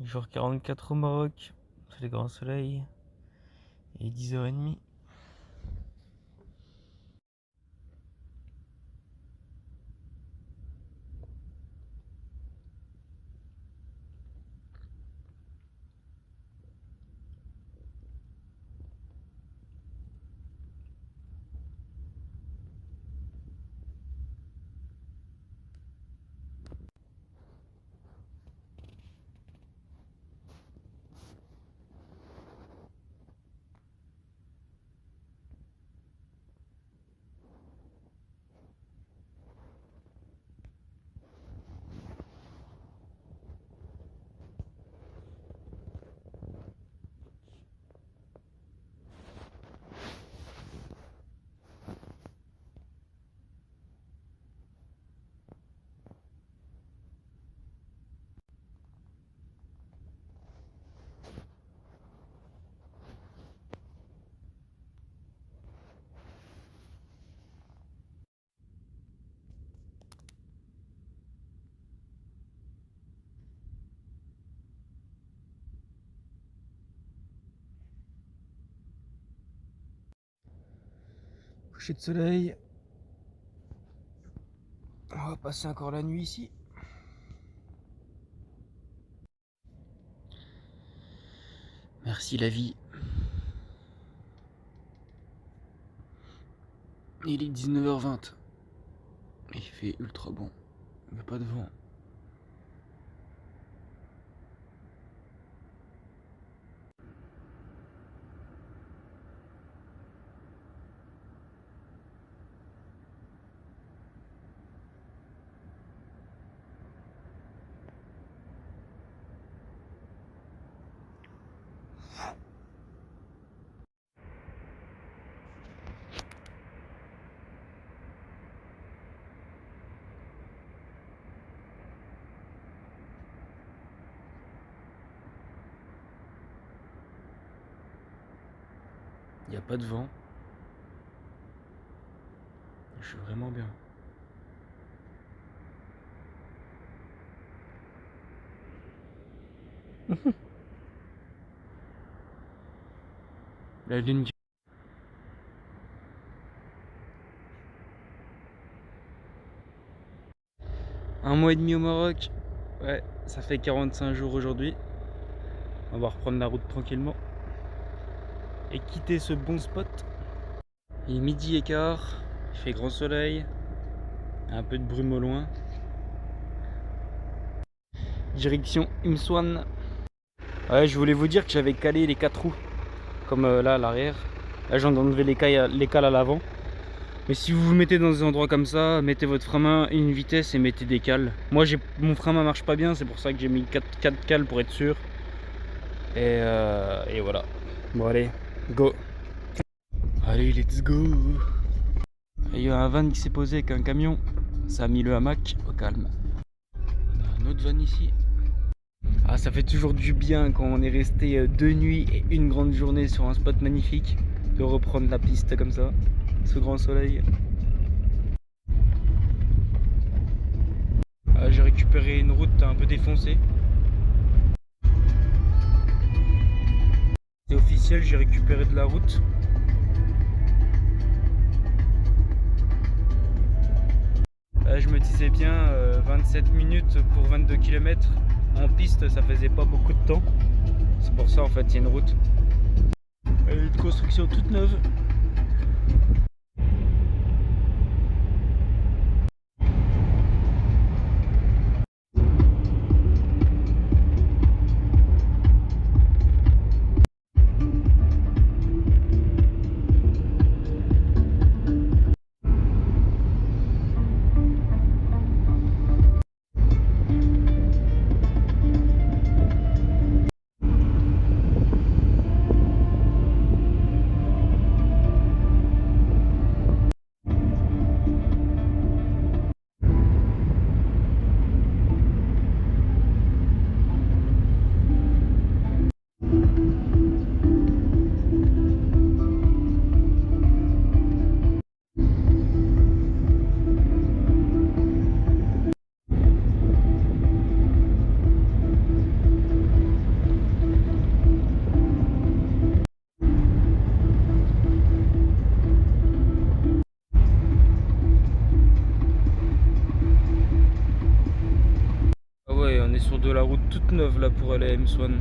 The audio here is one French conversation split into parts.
Jour 44 au Maroc, c'est le grand soleil, et 10h30. Coucher de soleil. On va passer encore la nuit ici. Merci la vie. Il est 19h20. Il fait ultra bon. Il n'y a pas de vent. Il n'y a pas de vent. Je suis vraiment bien. La lune. Un mois et demi au Maroc. Ouais, ça fait 45 jours aujourd'hui. On va reprendre la route tranquillement. Et quitter ce bon spot. Il est midi et quart. Il fait grand soleil. Un peu de brume au loin. Direction Imswan. Ouais, je voulais vous dire que j'avais calé les 4 roues. Comme là à l'arrière. Là j'en ai enlevé les cales à l'avant. Mais si vous vous mettez dans des endroits comme ça, mettez votre frein à main et une vitesse et mettez des cales. Moi mon frein à main marche pas bien, c'est pour ça que j'ai mis 4 cales pour être sûr. Et voilà. Bon allez, go. Allez, let's go. Il y a un van qui s'est posé avec un camion. Ça a mis le hamac au calme. On a un autre van ici. Ah, ça fait toujours du bien quand on est resté 2 nuits et une grande journée sur un spot magnifique de reprendre la piste comme ça, ce grand soleil. Ah, j'ai récupéré une route un peu défoncée. C'est officiel, j'ai récupéré de la route. Je me disais bien 27 minutes pour 22 km. En piste, ça faisait pas beaucoup de temps. C'est pour ça en fait, il y a une route. Une construction toute neuve. la route toute neuve là pour aller à M-Swan.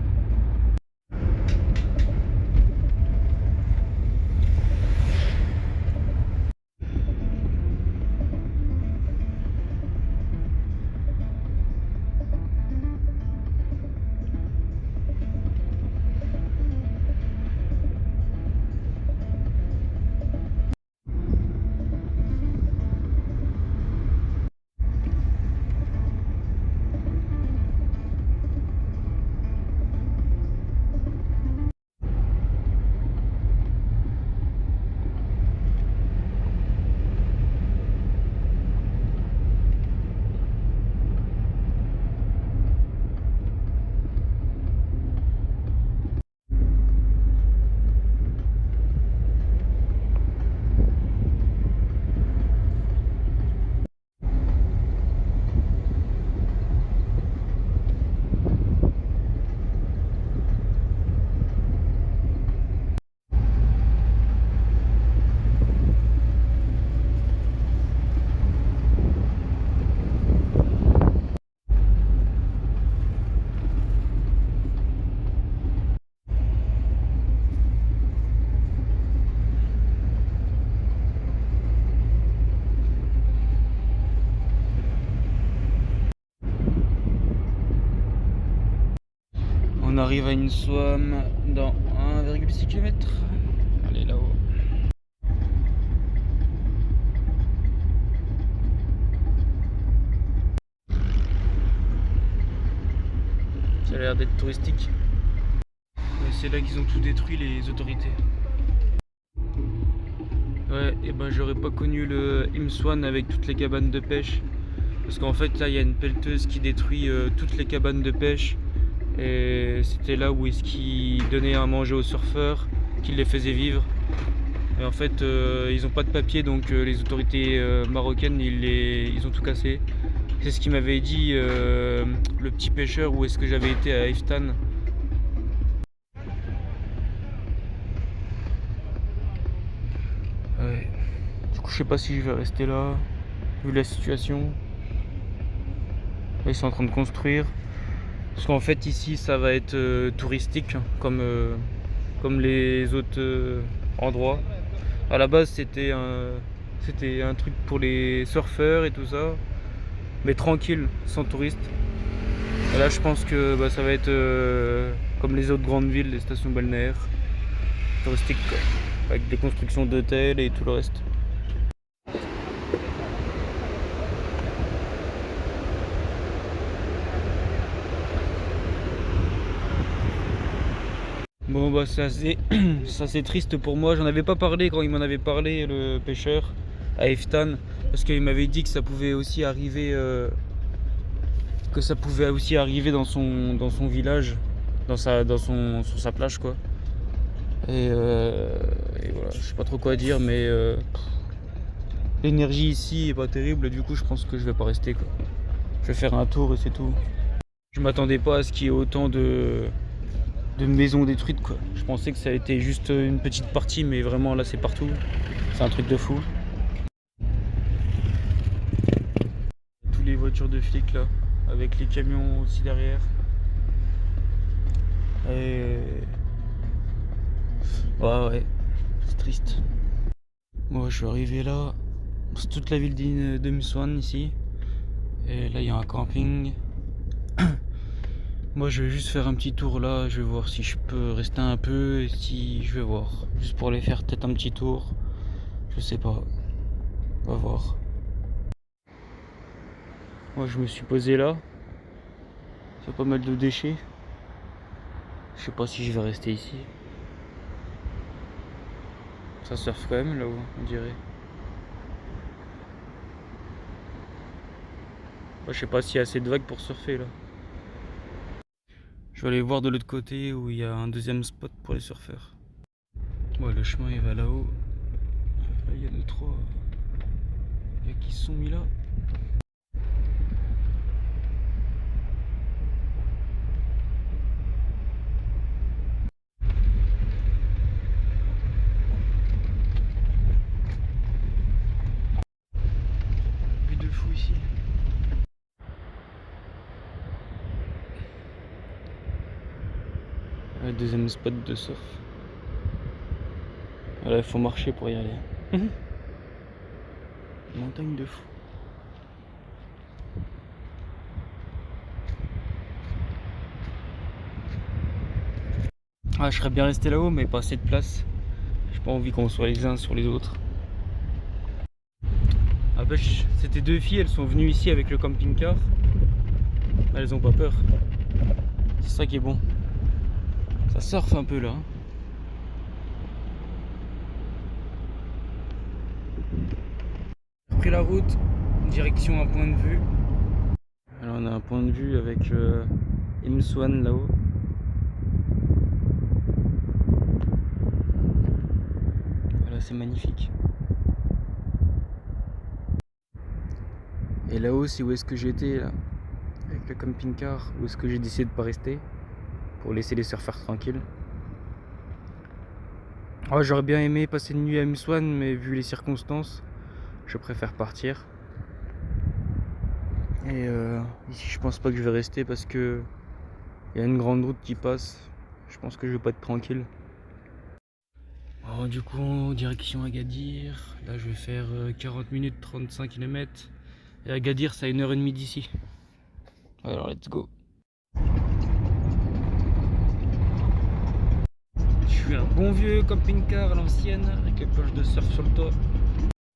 On arrive à une swam dans 1,6 km. Allez là-haut. Ça a l'air d'être touristique. Mais c'est là qu'ils ont tout détruit, les autorités. Ouais, et ben j'aurais pas connu le M-Swan avec toutes les cabanes de pêche. Parce qu'en fait là il y a une pelleteuse qui détruit toutes les cabanes de pêche. Et c'était là où est-ce qu'ils donnaient à manger aux surfeurs, qu'ils les faisaient vivre. Et en fait ils ont pas de papier, donc les autorités marocaines ils ont tout cassé. C'est ce qu'il m'avait dit le petit pêcheur où est-ce que j'avais été à Eftan. Ouais. Du coup je sais pas si je vais rester là, vu la situation. Là, ils sont en train de construire. Parce qu'en fait ici ça va être touristique comme les autres endroits. À la base c'était un truc pour les surfeurs et tout ça, mais tranquille, sans touristes. Et là je pense que ça va être comme les autres grandes villes, les stations balnéaires, touristiques quoi, avec des constructions d'hôtels et tout le reste. Bon bah c'est assez triste pour moi, j'en avais pas parlé quand il m'en avait parlé le pêcheur à Eftan, parce qu'il m'avait dit que ça pouvait aussi arriver dans son village, sur sa plage quoi. Et voilà, je sais pas trop quoi dire, mais l'énergie ici est pas terrible, du coup je pense que je vais pas rester quoi. Je vais faire un tour et c'est tout. Je m'attendais pas à ce qu'il y ait autant de maisons détruites quoi. Je pensais que ça a été juste une petite partie, mais vraiment là c'est partout. C'est un truc de fou. Toutes les voitures de flics là, avec les camions aussi derrière. Et ouais, c'est triste. Moi je suis arrivé là, c'est toute la ville de M-Swan ici. Et là il y a un camping. Moi je vais juste faire un petit tour là, je vais voir si je peux rester un peu et si je vais voir. Juste pour aller faire peut-être un petit tour. Je sais pas. On va voir. Moi je me suis posé là. Il y a pas mal de déchets. Je sais pas si je vais rester ici. Ça surfe quand même là-haut, on dirait. Moi, je sais pas s'il y a assez de vagues pour surfer là. Je vais aller voir de l'autre côté où il y a un deuxième spot pour les surfeurs. Ouais, le chemin il va là-haut. Là il y a 2-3 gars qui se sont mis là. Vue de fou ici. Deuxième spot de surf. Voilà, il faut marcher pour y aller. Montagne de fou. Ah, je serais bien resté là-haut, mais pas assez de place. J'ai pas envie qu'on soit les uns sur les autres. Ah bah, c'était deux filles, elles sont venues ici avec le camping-car. Elles ont pas peur. C'est ça qui est bon. Ça surfe un peu là. J'ai pris la route, direction un point de vue. Alors on a un point de vue avec Imswan là-haut. Voilà, c'est magnifique. Et là-haut, c'est où est-ce que j'étais là, avec le camping-car, où est-ce que j'ai décidé de pas rester pour laisser les surfeurs tranquilles. Oh, j'aurais bien aimé passer une nuit à Imswan, mais vu les circonstances, je préfère partir. Et ici, je pense pas que je vais rester parce que il y a une grande route qui passe. Je pense que je vais pas être tranquille. Alors, du coup, direction Agadir. Là, je vais faire 40 minutes, 35 km. Et Agadir, c'est à 1h30 d'ici. Alors, let's go. Je suis un bon vieux camping-car à l'ancienne, avec les planches de surf sur le toit.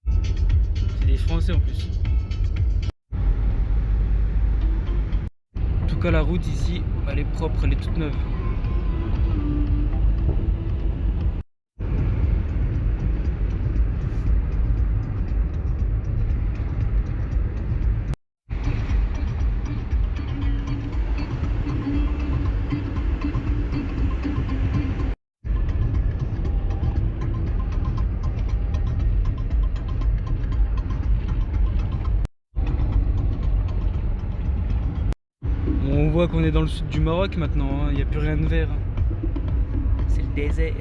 C'est des Français en plus. En tout cas, la route ici, elle est propre, elle est toute neuve. On voit qu'on est dans le sud du Maroc maintenant, il n'y a plus rien de vert. C'est le désert.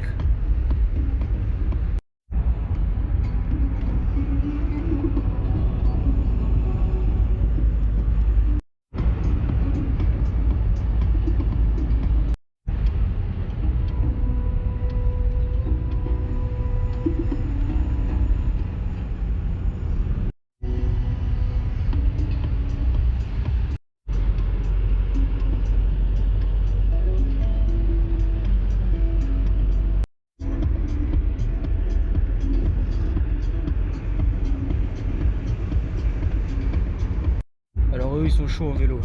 Alors eux, ils sont chauds en vélo.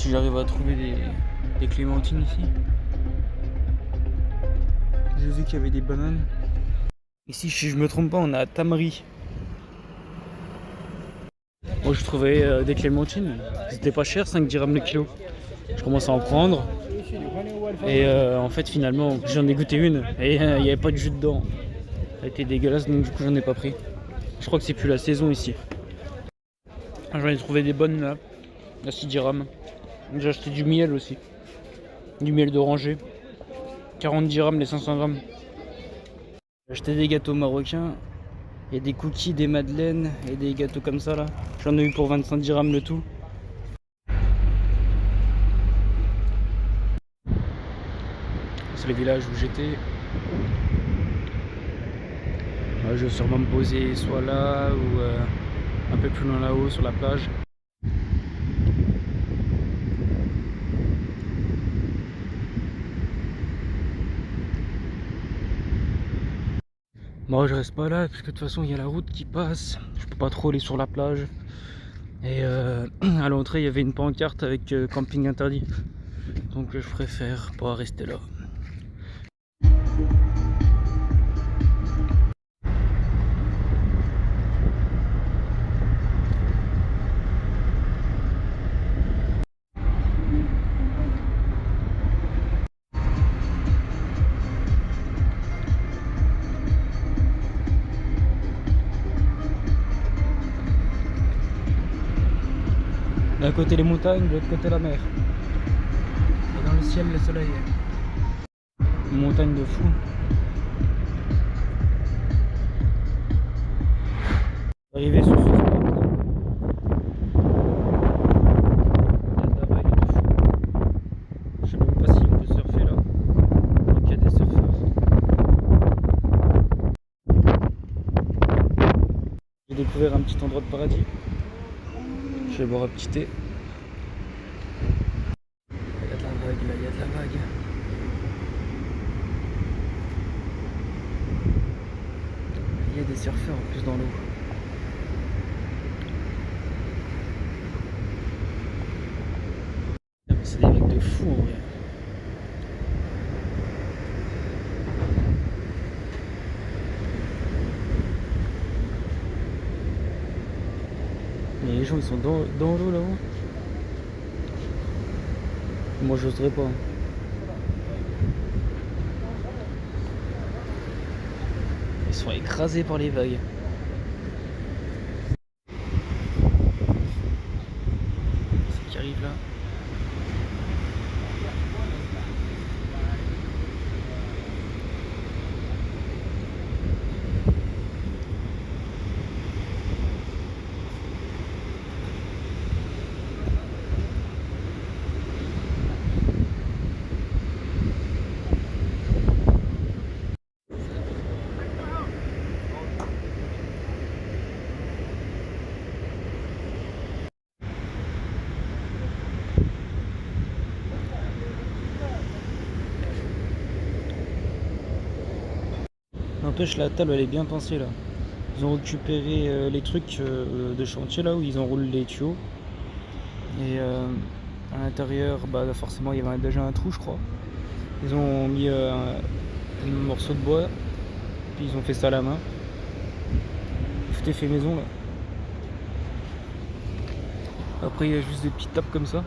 si j'arrive à trouver des clémentines ici. J'ai vu qu'il y avait des bananes. Ici, si je me trompe pas, on est à Tamari. Moi, je trouvais des clémentines. C'était pas cher, 5 dirhams le kilo. Je commence à en prendre. Et en fait, finalement, j'en ai goûté une. Et il n'y avait pas de jus dedans. Ça a été dégueulasse, donc du coup, j'en ai pas pris. Je crois que c'est plus la saison ici. J'en ai trouvé des bonnes là. À 6 dirhams. J'ai acheté du miel aussi. Du miel d'oranger. 40 dirhams les 500 grammes. J'ai acheté des gâteaux marocains. Il y a des cookies, des madeleines et des gâteaux comme ça là. J'en ai eu pour 25 dirhams le tout. C'est le village où j'étais. Je vais sûrement me poser soit là ou un peu plus loin là-haut sur la plage. Moi je reste pas là parce que de toute façon il y a la route qui passe. Je peux pas trop aller sur la plage. Et à l'entrée il y avait une pancarte avec camping interdit. Donc je préfère pas rester là. D'un côté les montagnes, de l'autre côté la mer. Et dans le ciel le soleil. Une montagne de fou. Arrivé sur ce spot, il y a de la vague de fou. Je sais même pas si on peut surfer là. Donc il y a des surfeurs. J'ai découvert un petit endroit de paradis. Je vais boire un petit thé. Il y a de la vague là, il y a de la vague. Il y a des surfeurs en plus dans l'eau. C'est des vagues de fou en vrai. Mais les gens ils sont dans l'eau là-haut. Moi j'oserais pas. Ils sont écrasés par les vagues. C'est qui arrive là. N'empêche, la table elle est bien pensée là. Ils ont récupéré les trucs de chantier là où ils enroulent les tuyaux. Et à l'intérieur, bah forcément il y avait déjà un trou je crois. Ils ont mis un morceau de bois, puis ils ont fait ça à la main. Tout est fait maison là. Après il y a juste des petites tables comme ça.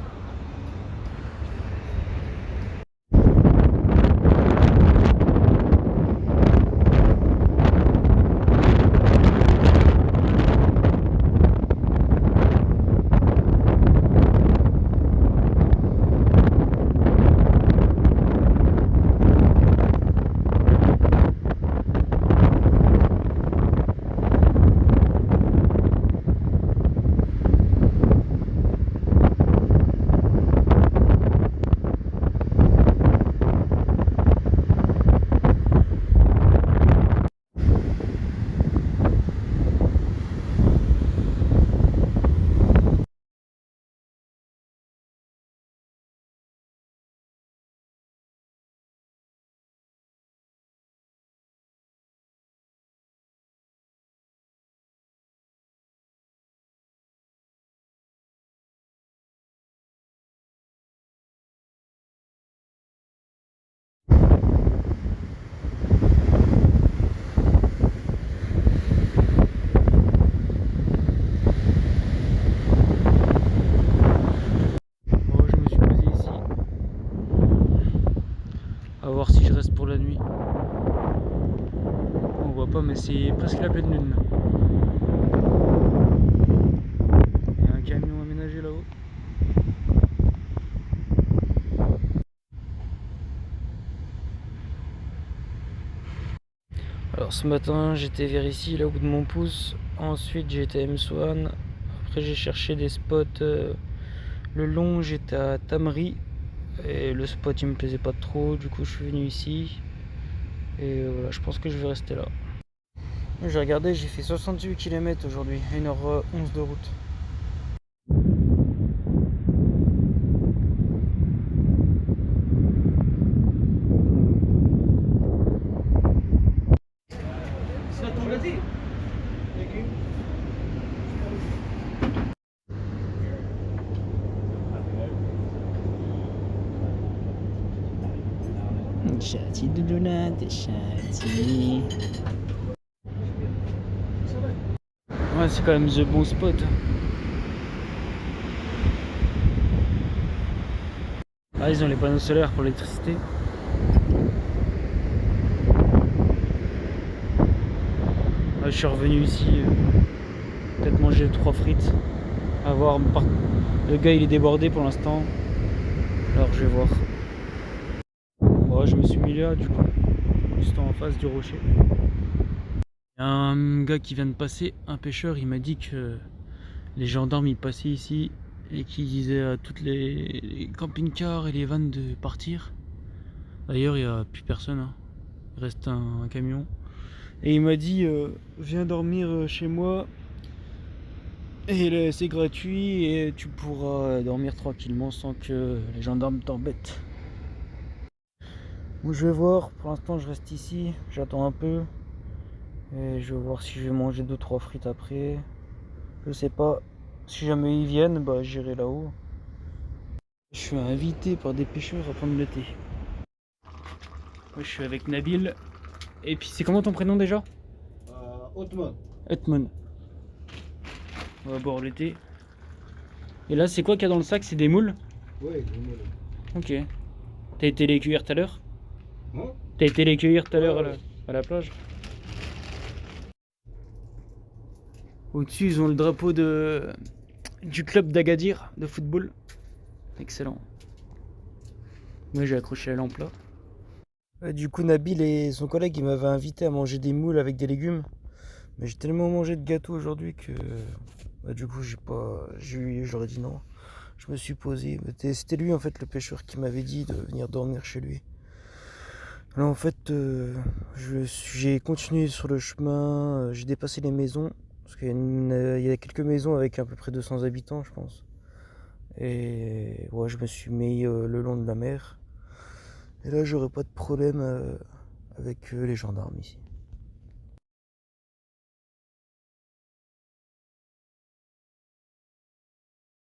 voit pas, mais c'est presque la pleine lune là. Il y a un camion aménagé là-haut. Alors ce matin j'étais vers ici, là au bout de mon pouce. Ensuite j'étais à M-Swan. Après j'ai cherché des spots le long, j'étais à Tamri. Et le spot il me plaisait pas trop, du coup je suis venu ici. Et voilà, je pense que je vais rester là. J'ai regardé, j'ai fait 68 km aujourd'hui, 1h11 de route. Chati doudouna, t'es chati. Ouais, c'est quand même the bon spot. Ah, ils ont les panneaux solaires pour l'électricité. Ah, je suis revenu ici, peut-être manger 3 frites. À voir, le gars il est débordé pour l'instant. Alors je vais voir. Bon, je me suis mis là du coup, juste en face du rocher. Il y a un gars qui vient de passer, un pêcheur, il m'a dit que les gendarmes ils passaient ici et qu'ils disaient à toutes les camping-cars et les vannes de partir. D'ailleurs il n'y a plus personne, hein. Il reste un camion. Et il m'a dit viens dormir chez moi et c'est gratuit et tu pourras dormir tranquillement sans que les gendarmes t'embêtent. Donc je vais voir, pour l'instant je reste ici, j'attends un peu. Et je vais voir si je vais manger 2-3 frites après. Je sais pas. Si jamais ils viennent, bah j'irai là-haut. Je suis invité par des pêcheurs à prendre le thé. Moi je suis avec Nabil. Et puis c'est comment ton prénom déjà? Othman. Etmon. On va boire le thé. Et là c'est quoi qu'il y a dans le sac? C'est des moules? Oui, Ok. T'as été les cueillir tout à l'heure? hein? T'as été les cueillir tout à l'heure Ouais. à la plage? Au-dessus ils ont le drapeau du club d'Agadir de football. Excellent. Moi j'ai accroché la lampe là. Du coup, Nabil et son collègue, ils m'avaient invité à manger des moules avec des légumes. Mais j'ai tellement mangé de gâteaux aujourd'hui que du coup, j'aurais dit non. Je me suis posé. C'était lui en fait le pêcheur qui m'avait dit de venir dormir chez lui. Là en fait, j'ai continué sur le chemin, j'ai dépassé les maisons. Parce il y a quelques maisons avec à peu près 200 habitants, je pense. Et ouais, je me suis mis le long de la mer. Et là, j'aurais pas de problème avec les gendarmes ici.